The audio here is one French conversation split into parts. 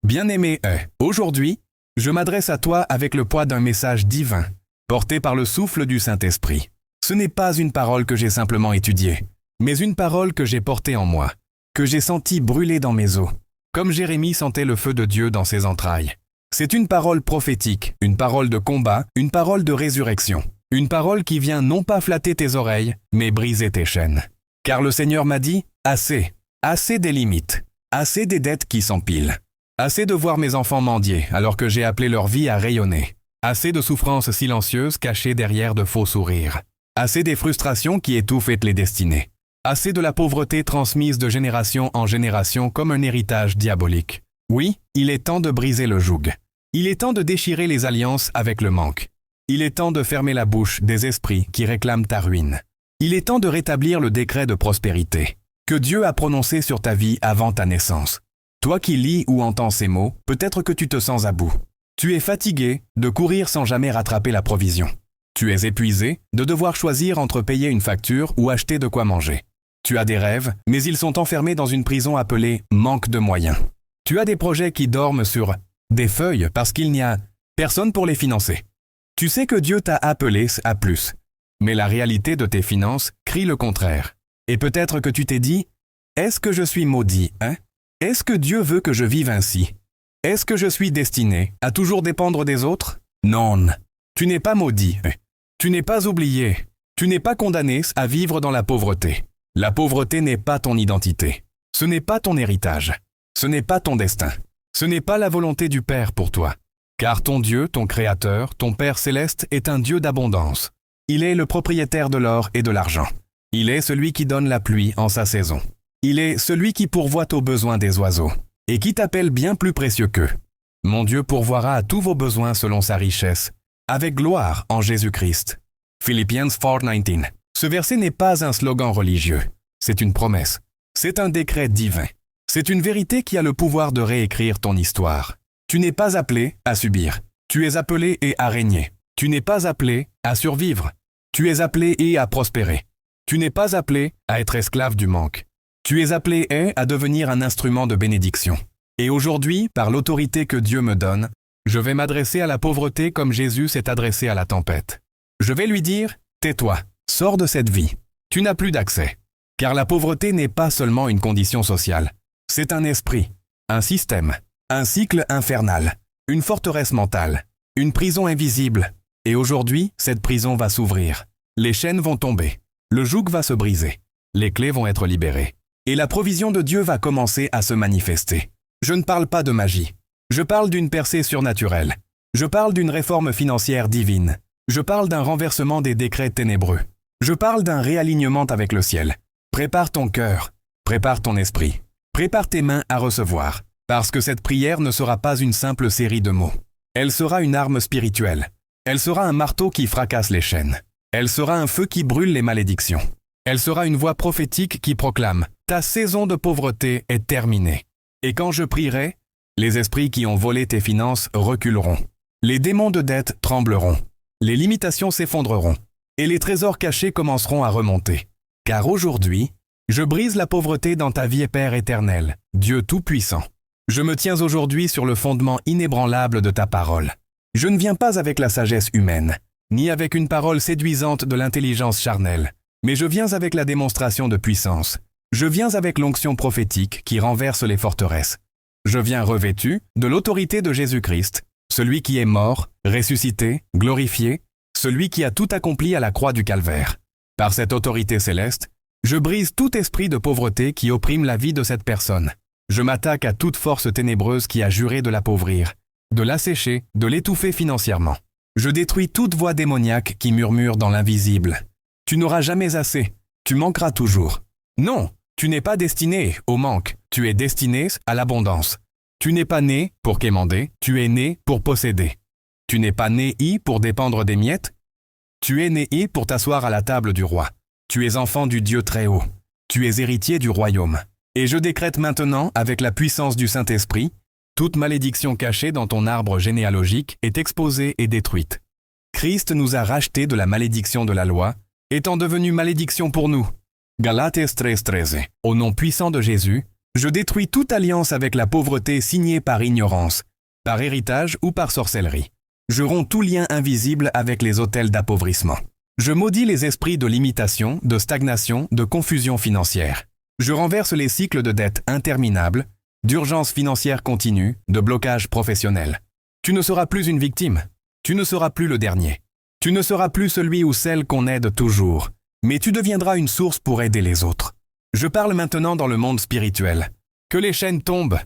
Bien-aimé, aujourd'hui, je m'adresse à toi avec le poids d'un message divin, porté par le souffle du Saint-Esprit. Ce n'est pas une parole que j'ai simplement étudiée, mais une parole que j'ai portée en moi, que j'ai sentie brûler dans mes os, comme Jérémie sentait le feu de Dieu dans ses entrailles. C'est une parole prophétique, une parole de combat, une parole de résurrection, une parole qui vient non pas flatter tes oreilles, mais briser tes chaînes. Car le Seigneur m'a dit, assez, assez des limites, assez des dettes qui s'empilent. Assez de voir mes enfants mendier alors que j'ai appelé leur vie à rayonner. Assez de souffrances silencieuses cachées derrière de faux sourires. Assez des frustrations qui étouffent les destinées. Assez de la pauvreté transmise de génération en génération comme un héritage diabolique. Oui, il est temps de briser le joug. Il est temps de déchirer les alliances avec le manque. Il est temps de fermer la bouche des esprits qui réclament ta ruine. Il est temps de rétablir le décret de prospérité que Dieu a prononcé sur ta vie avant ta naissance. Toi qui lis ou entends ces mots, peut-être que tu te sens à bout. Tu es fatigué de courir sans jamais rattraper la provision. Tu es épuisé de devoir choisir entre payer une facture ou acheter de quoi manger. Tu as des rêves, mais ils sont enfermés dans une prison appelée manque de moyens. Tu as des projets qui dorment sur des feuilles parce qu'il n'y a personne pour les financer. Tu sais que Dieu t'a appelé à plus, mais la réalité de tes finances crie le contraire. Et peut-être que tu t'es dit, est-ce que je suis maudit, Est-ce que Dieu veut que je vive ainsi? Est-ce que je suis destiné à toujours dépendre des autres? Non, tu n'es pas maudit, tu n'es pas oublié, tu n'es pas condamné à vivre dans la pauvreté. La pauvreté n'est pas ton identité, ce n'est pas ton héritage, ce n'est pas ton destin, ce n'est pas la volonté du Père pour toi. Car ton Dieu, ton Créateur, ton Père céleste est un Dieu d'abondance. Il est le propriétaire de l'or et de l'argent. Il est celui qui donne la pluie en sa saison. Il est celui qui pourvoit aux besoins des oiseaux et qui t'appelle bien plus précieux qu'eux. Mon Dieu pourvoira à tous vos besoins selon sa richesse, avec gloire en Jésus-Christ. Philippians 4:19. Ce verset n'est pas un slogan religieux, c'est une promesse. C'est un décret divin. C'est une vérité qui a le pouvoir de réécrire ton histoire. Tu n'es pas appelé à subir. Tu es appelé et à régner. Tu n'es pas appelé à survivre. Tu es appelé et à prospérer. Tu n'es pas appelé à être esclave du manque. Tu es appelé à devenir un instrument de bénédiction. Et aujourd'hui, par l'autorité que Dieu me donne, je vais m'adresser à la pauvreté comme Jésus s'est adressé à la tempête. Je vais lui dire, tais-toi, sors de cette vie. Tu n'as plus d'accès. Car la pauvreté n'est pas seulement une condition sociale. C'est un esprit, un système, un cycle infernal, une forteresse mentale, une prison invisible. Et aujourd'hui, cette prison va s'ouvrir. Les chaînes vont tomber. Le joug va se briser. Les clés vont être libérées. Et la provision de Dieu va commencer à se manifester. Je ne parle pas de magie. Je parle d'une percée surnaturelle. Je parle d'une réforme financière divine. Je parle d'un renversement des décrets ténébreux. Je parle d'un réalignement avec le ciel. Prépare ton cœur. Prépare ton esprit. Prépare tes mains à recevoir. Parce que cette prière ne sera pas une simple série de mots. Elle sera une arme spirituelle. Elle sera un marteau qui fracasse les chaînes. Elle sera un feu qui brûle les malédictions. Elle sera une voix prophétique qui proclame « Ta saison de pauvreté est terminée. » Et quand je prierai, les esprits qui ont volé tes finances reculeront. Les démons de dette trembleront. Les limitations s'effondreront. Et les trésors cachés commenceront à remonter. Car aujourd'hui, je brise la pauvreté dans ta vie, Père éternel, Dieu Tout-Puissant. Je me tiens aujourd'hui sur le fondement inébranlable de ta parole. Je ne viens pas avec la sagesse humaine, ni avec une parole séduisante de l'intelligence charnelle. Mais je viens avec la démonstration de puissance. Je viens avec l'onction prophétique qui renverse les forteresses. Je viens revêtu de l'autorité de Jésus-Christ, celui qui est mort, ressuscité, glorifié, celui qui a tout accompli à la croix du Calvaire. Par cette autorité céleste, je brise tout esprit de pauvreté qui opprime la vie de cette personne. Je m'attaque à toute force ténébreuse qui a juré de l'appauvrir, de l'assécher, de l'étouffer financièrement. Je détruis toute voix démoniaque qui murmure dans l'invisible. Tu n'auras jamais assez, tu manqueras toujours. Non, tu n'es pas destiné au manque, tu es destiné à l'abondance. Tu n'es pas né pour quémander, tu es né pour posséder. Tu n'es pas né pour dépendre des miettes, tu es né pour t'asseoir à la table du roi. Tu es enfant du Dieu très haut, tu es héritier du royaume. Et je décrète maintenant, avec la puissance du Saint-Esprit, toute malédiction cachée dans ton arbre généalogique est exposée et détruite. Christ nous a rachetés de la malédiction de la loi, étant devenu malédiction pour nous. Galates 3:13. Au nom puissant de Jésus, Je détruis toute alliance avec la pauvreté signée par ignorance, par héritage ou par sorcellerie. Je romps tout lien invisible avec les autels d'appauvrissement. Je maudis les esprits de limitation, de stagnation, de confusion financière. Je renverse les cycles de dettes interminables, d'urgence financière continue, de blocage professionnel. Tu ne seras plus une victime. Tu ne seras plus le dernier. Tu ne seras plus celui ou celle qu'on aide toujours, mais tu deviendras une source pour aider les autres. Je parle maintenant dans le monde spirituel. Que les chaînes tombent,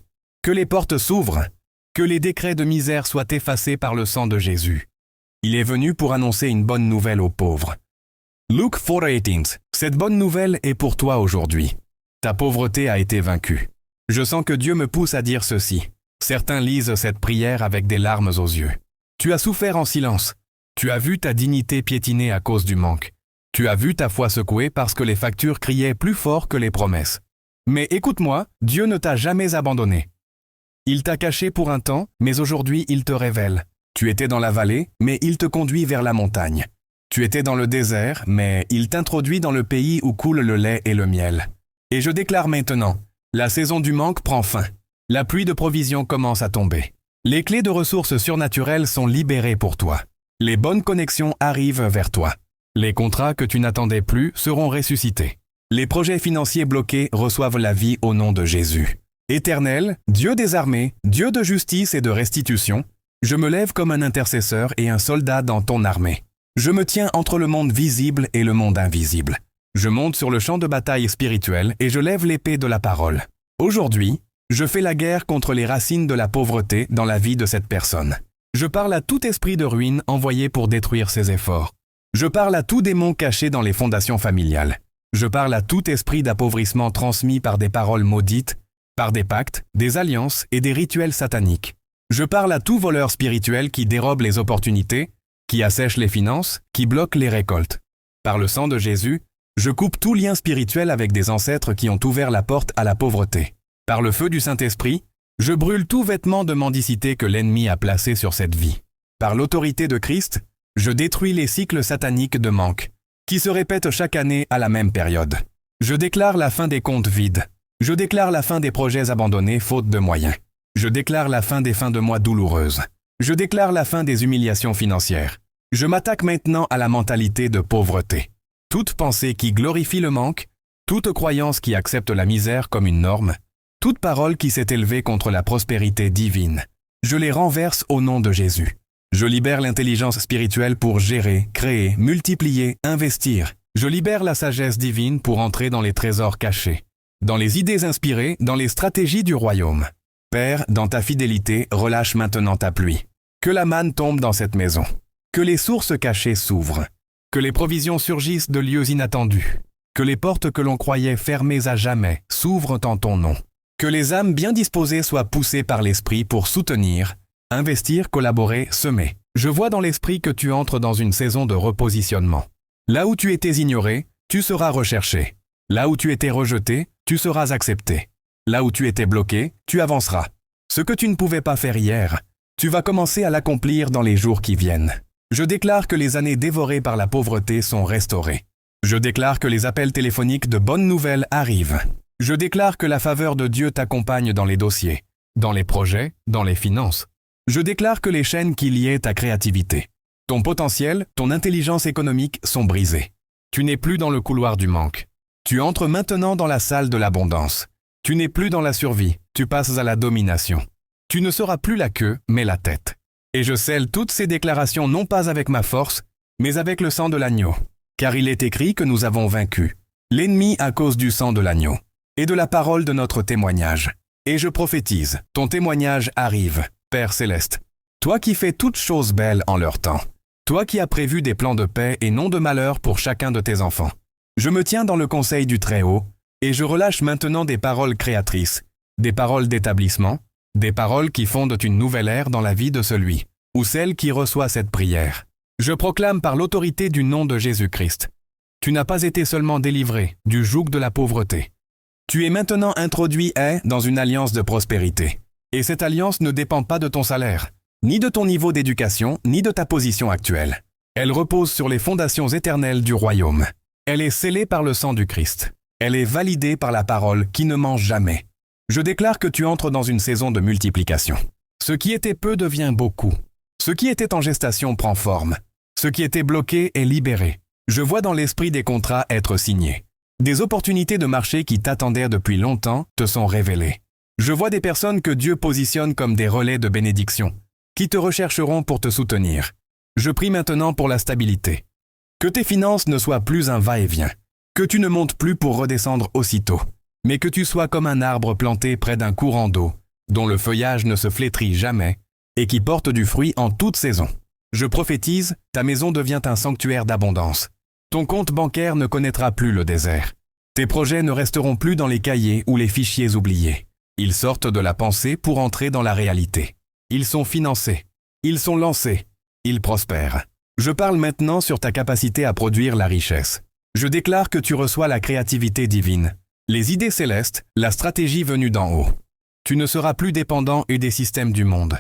que les portes s'ouvrent, que les décrets de misère soient effacés par le sang de Jésus. Il est venu pour annoncer une bonne nouvelle aux pauvres. Luke 4:18. Cette bonne nouvelle est pour toi aujourd'hui. Ta pauvreté a été vaincue. Je sens que Dieu me pousse à dire ceci. Certains lisent cette prière avec des larmes aux yeux. Tu as souffert en silence. Tu as vu ta dignité piétiner à cause du manque. Tu as vu ta foi secouée parce que les factures criaient plus fort que les promesses. Mais écoute-moi, Dieu ne t'a jamais abandonné. Il t'a caché pour un temps, mais aujourd'hui il te révèle. Tu étais dans la vallée, mais il te conduit vers la montagne. Tu étais dans le désert, mais il t'introduit dans le pays où coule le lait et le miel. Et je déclare maintenant, la saison du manque prend fin. La pluie de provision commence à tomber. Les clés de ressources surnaturelles sont libérées pour toi. Les bonnes connexions arrivent vers toi. Les contrats que tu n'attendais plus seront ressuscités. Les projets financiers bloqués reçoivent la vie au nom de Jésus. Éternel, Dieu des armées, Dieu de justice et de restitution, je me lève comme un intercesseur et un soldat dans ton armée. Je me tiens entre le monde visible et le monde invisible. Je monte sur le champ de bataille spirituel et je lève l'épée de la parole. Aujourd'hui, je fais la guerre contre les racines de la pauvreté dans la vie de cette personne. Je parle à tout esprit de ruine envoyé pour détruire ses efforts. Je parle à tout démon caché dans les fondations familiales. Je parle à tout esprit d'appauvrissement transmis par des paroles maudites, par des pactes, des alliances et des rituels sataniques. Je parle à tout voleur spirituel qui dérobe les opportunités, qui assèche les finances, qui bloque les récoltes. Par le sang de Jésus, je coupe tout lien spirituel avec des ancêtres qui ont ouvert la porte à la pauvreté. Par le feu du Saint-Esprit, je brûle tout vêtement de mendicité que l'ennemi a placé sur cette vie. Par l'autorité de Christ, je détruis les cycles sataniques de manque, qui se répètent chaque année à la même période. Je déclare la fin des comptes vides. Je déclare la fin des projets abandonnés faute de moyens. Je déclare la fin des fins de mois douloureuses. Je déclare la fin des humiliations financières. Je m'attaque maintenant à la mentalité de pauvreté. Toute pensée qui glorifie le manque, toute croyance qui accepte la misère comme une norme, toute parole qui s'est élevée contre la prospérité divine, je les renverse au nom de Jésus. Je libère l'intelligence spirituelle pour gérer, créer, multiplier, investir. Je libère la sagesse divine pour entrer dans les trésors cachés, dans les idées inspirées, dans les stratégies du royaume. Père, dans ta fidélité, relâche maintenant ta pluie. Que la manne tombe dans cette maison. Que les sources cachées s'ouvrent. Que les provisions surgissent de lieux inattendus. Que les portes que l'on croyait fermées à jamais s'ouvrent en ton nom. Que les âmes bien disposées soient poussées par l'Esprit pour soutenir, investir, collaborer, semer. Je vois dans l'Esprit que tu entres dans une saison de repositionnement. Là où tu étais ignoré, tu seras recherché. Là où tu étais rejeté, tu seras accepté. Là où tu étais bloqué, tu avanceras. Ce que tu ne pouvais pas faire hier, tu vas commencer à l'accomplir dans les jours qui viennent. Je déclare que les années dévorées par la pauvreté sont restaurées. Je déclare que les appels téléphoniques de bonnes nouvelles arrivent. Je déclare que la faveur de Dieu t'accompagne dans les dossiers, dans les projets, dans les finances. Je déclare que les chaînes qui liaient ta créativité, ton potentiel, ton intelligence économique sont brisées. Tu n'es plus dans le couloir du manque. Tu entres maintenant dans la salle de l'abondance. Tu n'es plus dans la survie, tu passes à la domination. Tu ne seras plus la queue, mais la tête. Et je scelle toutes ces déclarations non pas avec ma force, mais avec le sang de l'agneau. Car il est écrit que nous avons vaincu l'ennemi à cause du sang de l'agneau et de la parole de notre témoignage. Et je prophétise, ton témoignage arrive, Père Céleste. Toi qui fais toutes choses belles en leur temps. Toi qui as prévu des plans de paix et non de malheur pour chacun de tes enfants. Je me tiens dans le conseil du Très-Haut, et je relâche maintenant des paroles créatrices, des paroles d'établissement, des paroles qui fondent une nouvelle ère dans la vie de celui ou celle qui reçoit cette prière. Je proclame par l'autorité du nom de Jésus-Christ. Tu n'as pas été seulement délivré du joug de la pauvreté. Tu es maintenant introduit dans une alliance de prospérité. Et cette alliance ne dépend pas de ton salaire, ni de ton niveau d'éducation, ni de ta position actuelle. Elle repose sur les fondations éternelles du royaume. Elle est scellée par le sang du Christ. Elle est validée par la parole qui ne mange jamais. Je déclare que tu entres dans une saison de multiplication. Ce qui était peu devient beaucoup. Ce qui était en gestation prend forme. Ce qui était bloqué est libéré. Je vois dans l'esprit des contrats être signés. Des opportunités de marché qui t'attendaient depuis longtemps te sont révélées. Je vois des personnes que Dieu positionne comme des relais de bénédiction, qui te rechercheront pour te soutenir. Je prie maintenant pour la stabilité. Que tes finances ne soient plus un va-et-vient. Que tu ne montes plus pour redescendre aussitôt, mais que tu sois comme un arbre planté près d'un courant d'eau, dont le feuillage ne se flétrit jamais, et qui porte du fruit en toute saison. Je prophétise, ta maison devient un sanctuaire d'abondance. Ton compte bancaire ne connaîtra plus le désert. Tes projets ne resteront plus dans les cahiers ou les fichiers oubliés. Ils sortent de la pensée pour entrer dans la réalité. Ils sont financés. Ils sont lancés. Ils prospèrent. Je parle maintenant sur ta capacité à produire la richesse. Je déclare que tu reçois la créativité divine, les idées célestes, la stratégie venue d'en haut. Tu ne seras plus dépendant des systèmes du monde.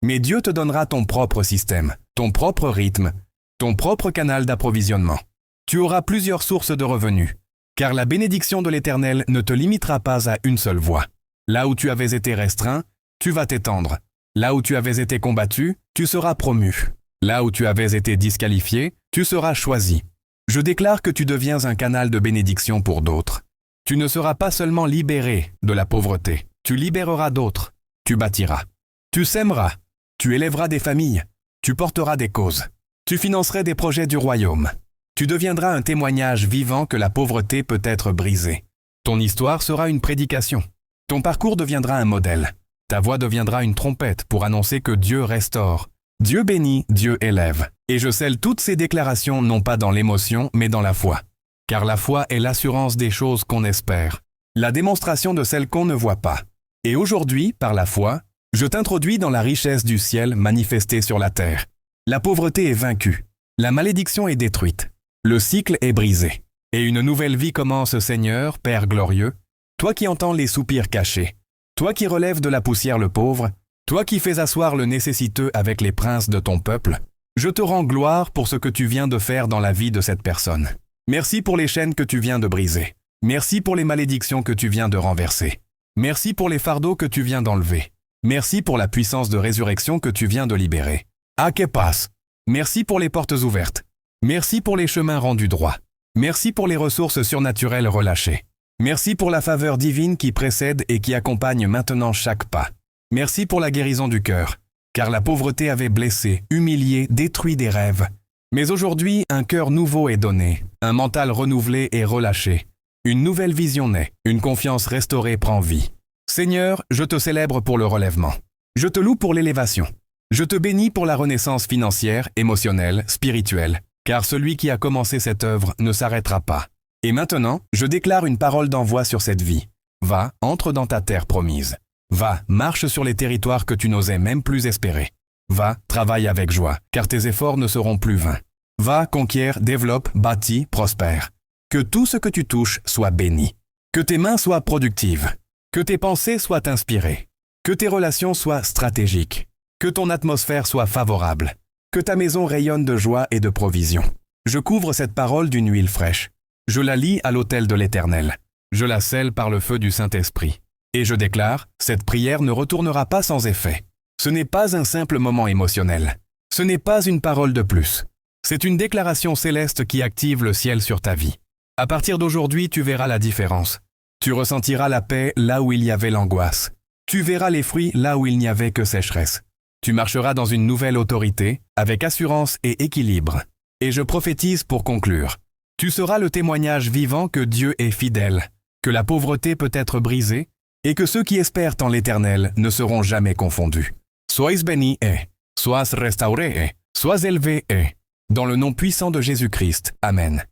Mais Dieu te donnera ton propre système, ton propre rythme, ton propre canal d'approvisionnement. Tu auras plusieurs sources de revenus, car la bénédiction de l'Éternel ne te limitera pas à une seule voie. Là où tu avais été restreint, tu vas t'étendre. Là où tu avais été combattu, tu seras promu. Là où tu avais été disqualifié, tu seras choisi. Je déclare que tu deviens un canal de bénédiction pour d'autres. Tu ne seras pas seulement libéré de la pauvreté, tu libéreras d'autres. Tu bâtiras. Tu sèmeras. Tu élèveras des familles. Tu porteras des causes. Tu financerais des projets du royaume. Tu deviendras un témoignage vivant que la pauvreté peut être brisée. Ton histoire sera une prédication. Ton parcours deviendra un modèle. Ta voix deviendra une trompette pour annoncer que Dieu restaure. Dieu bénit, Dieu élève. Et je scelle toutes ces déclarations non pas dans l'émotion, mais dans la foi. Car la foi est l'assurance des choses qu'on espère, la démonstration de celles qu'on ne voit pas. Et aujourd'hui, par la foi, je t'introduis dans la richesse du ciel manifestée sur la terre. La pauvreté est vaincue. La malédiction est détruite. Le cycle est brisé. Et une nouvelle vie commence, Seigneur, Père glorieux, toi qui entends les soupirs cachés, toi qui relèves de la poussière le pauvre, toi qui fais asseoir le nécessiteux avec les princes de ton peuple, je te rends gloire pour ce que tu viens de faire dans la vie de cette personne. Merci pour les chaînes que tu viens de briser. Merci pour les malédictions que tu viens de renverser. Merci pour les fardeaux que tu viens d'enlever. Merci pour la puissance de résurrection que tu viens de libérer. Ah, que passe! Merci pour les portes ouvertes. Merci pour les chemins rendus droits. Merci pour les ressources surnaturelles relâchées. Merci pour la faveur divine qui précède et qui accompagne maintenant chaque pas. Merci pour la guérison du cœur, car la pauvreté avait blessé, humilié, détruit des rêves. Mais aujourd'hui, un cœur nouveau est donné, un mental renouvelé est relâché. Une nouvelle vision naît, une confiance restaurée prend vie. Seigneur, je te célèbre pour le relèvement. Je te loue pour l'élévation. Je te bénis pour la renaissance financière, émotionnelle, spirituelle, car celui qui a commencé cette œuvre ne s'arrêtera pas. Et maintenant, je déclare une parole d'envoi sur cette vie. Va, entre dans ta terre promise. Va, marche sur les territoires que tu n'osais même plus espérer. Va, travaille avec joie, car tes efforts ne seront plus vains. Va, conquiert, développe, bâtis, prospère. Que tout ce que tu touches soit béni. Que tes mains soient productives. Que tes pensées soient inspirées. Que tes relations soient stratégiques. Que ton atmosphère soit favorable. Que ta maison rayonne de joie et de provision. Je couvre cette parole d'une huile fraîche. Je la lie à l'autel de l'Éternel. Je la scelle par le feu du Saint-Esprit. Et je déclare, cette prière ne retournera pas sans effet. Ce n'est pas un simple moment émotionnel. Ce n'est pas une parole de plus. C'est une déclaration céleste qui active le ciel sur ta vie. À partir d'aujourd'hui, tu verras la différence. Tu ressentiras la paix là où il y avait l'angoisse. Tu verras les fruits là où il n'y avait que sécheresse. Tu marcheras dans une nouvelle autorité, avec assurance et équilibre. Et je prophétise pour conclure. Tu seras le témoignage vivant que Dieu est fidèle, que la pauvreté peut être brisée, et que ceux qui espèrent en l'Éternel ne seront jamais confondus. Sois béni et, sois restauré et, sois élevé et, dans le nom puissant de Jésus-Christ. Amen.